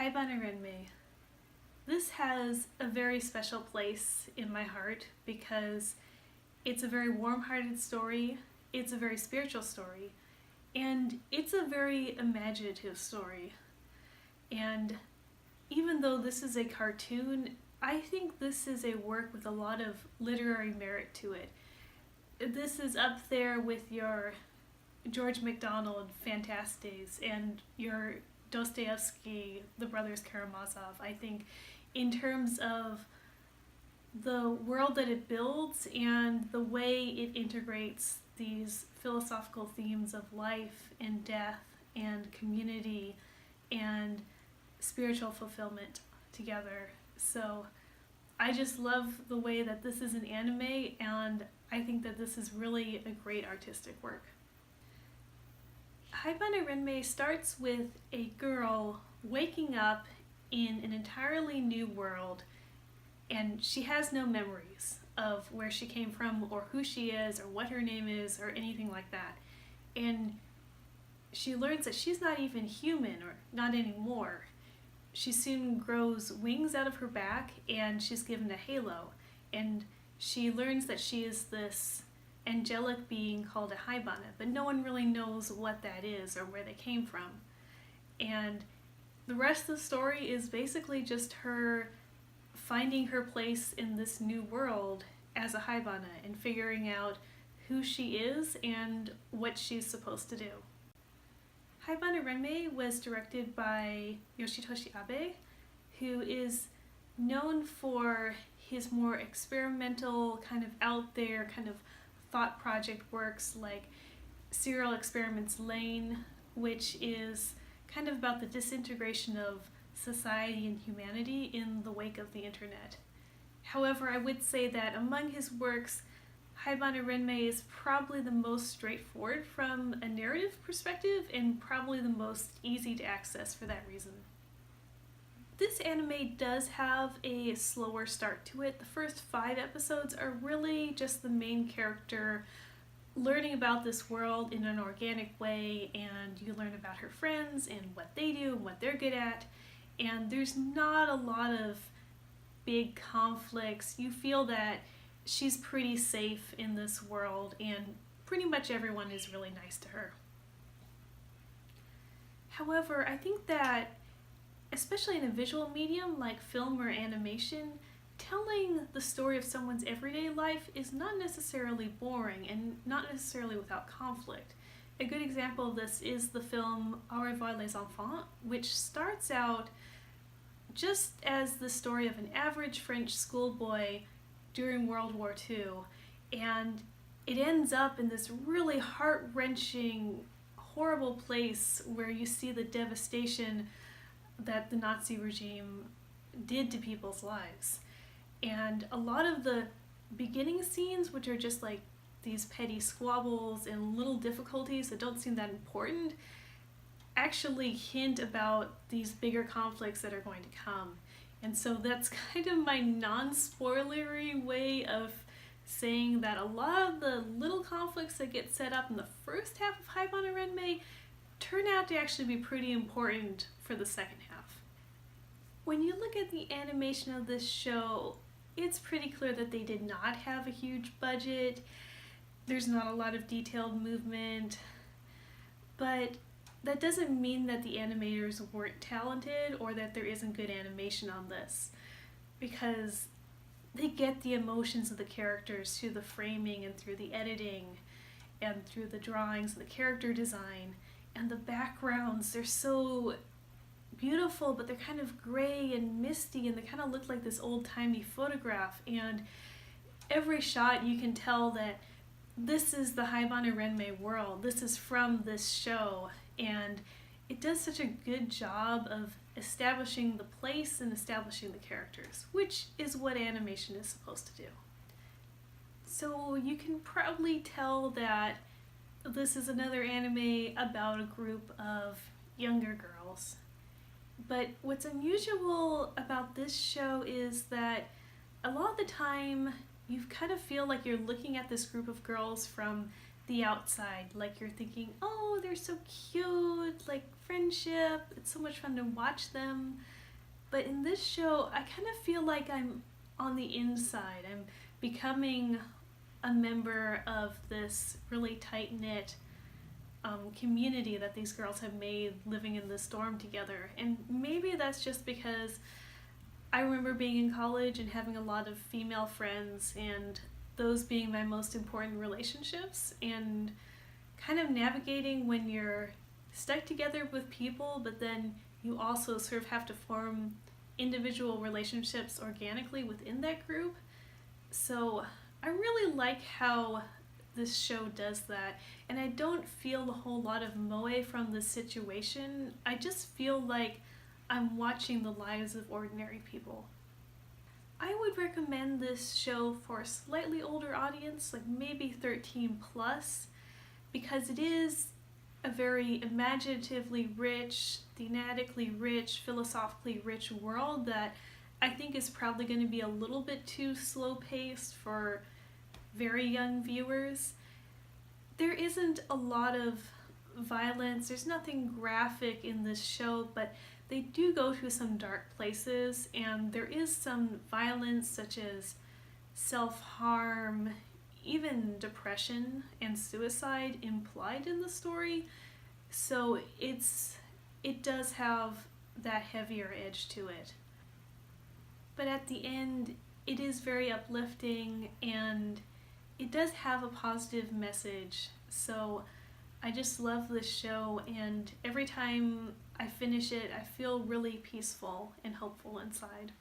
Haibane Renmei. This has a very special place in my heart because it's a very warm-hearted story, it's a very spiritual story, and it's a very imaginative story. And even though this is a cartoon, I think this is a work with a lot of literary merit to it. This is up there with your George MacDonald Fantastes and your Dostoevsky, the Brothers Karamazov. I think in terms of the world that it builds and the way it integrates these philosophical themes of life and death and community and spiritual fulfillment together. So I just love the way that this is an anime, and I think that this is really a great artistic work. Haibane Renmei starts with a girl waking up in an entirely new world, and she has no memories of where she came from or who she is or what her name is or anything like that. And she learns that she's not even human, or not anymore. She soon grows wings out of her back and she's given a halo, and she learns that she is this angelic being called a Haibane, but no one really knows what that is or where they came from. And the rest of the story is basically just her finding her place in this new world as a Haibane and figuring out who she is and what she's supposed to do. Haibane Renmei was directed by Yoshitoshi Abe, who is known for his more experimental, kind of out there, kind of thought project works like Serial Experiments Lane, which is kind of about the disintegration of society and humanity in the wake of the internet. However, I would say that among his works, Haibane Renmei is probably the most straightforward from a narrative perspective and probably the most easy to access for that reason. This anime does have a slower start to it. The first 5 episodes are really just the main character learning about this world in an organic way, and you learn about her friends and what they do and what they're good at, and there's not a lot of big conflicts. You feel that she's pretty safe in this world and pretty much everyone is really nice to her. However, I think that especially in a visual medium like film or animation, telling the story of someone's everyday life is not necessarily boring and not necessarily without conflict. A good example of this is the film Au revoir les enfants, which starts out just as the story of an average French schoolboy during World War II, and it ends up in this really heart-wrenching, horrible place where you see the devastation that the Nazi regime did to people's lives. And a lot of the beginning scenes, which are just like these petty squabbles and little difficulties that don't seem that important, actually hint about these bigger conflicts that are going to come. And so that's kind of my non-spoilery way of saying that a lot of the little conflicts that get set up in the first half of Haibane Renmei turn out to actually be pretty important for the second half. When you look at the animation of this show, it's pretty clear that they did not have a huge budget. There's not a lot of detailed movement, but that doesn't mean that the animators weren't talented or that there isn't good animation on this, because they get the emotions of the characters through the framing and through the editing and through the drawings and the character design, and the backgrounds, they're so beautiful, but they're kind of gray and misty, and they kind of look like this old-timey photograph, and every shot you can tell that this is the Haibane Renmei world, this is from this show, and it does such a good job of establishing the place and establishing the characters, which is what animation is supposed to do. So you can probably tell that this is another anime about a group of younger girls. But what's unusual about this show is that a lot of the time you kind of feel like you're looking at this group of girls from the outside. Like you're thinking, oh, they're so cute, like friendship, it's so much fun to watch them. But in this show, I kind of feel like I'm on the inside. I'm becoming a member of this really tight-knit community that these girls have made living in this dorm together. And maybe that's just because I remember being in college and having a lot of female friends and those being my most important relationships, and kind of navigating when you're stuck together with people, but then you also sort of have to form individual relationships organically within that group. So I really like how this show does that, and I don't feel a whole lot of moe from the situation. I just feel like I'm watching the lives of ordinary people. I would recommend this show for a slightly older audience, like maybe 13 plus, because it is a very imaginatively rich, thematically rich, philosophically rich world that I think is probably going to be a little bit too slow paced for very young viewers. There isn't a lot of violence, there's nothing graphic in this show, but they do go to some dark places, and there is some violence such as self-harm, even depression and suicide implied in the story. So it does have that heavier edge to it. But at the end, it is very uplifting, and it does have a positive message. So I just love this show, and every time I finish it, I feel really peaceful and hopeful inside.